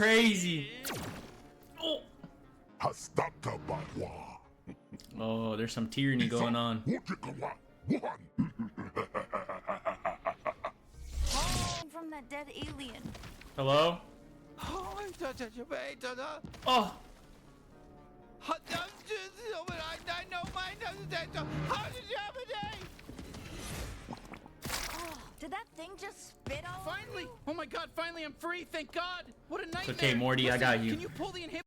Crazy. Oh. Hastata. Oh, there's some tyranny going on. From that dead alien. Hello? Oh. Did that thing just spit all Finally! Oh my god, finally I'm free, thank God! What a nightmare! It's okay, Morty, I got you. Can you pull the inhibitor?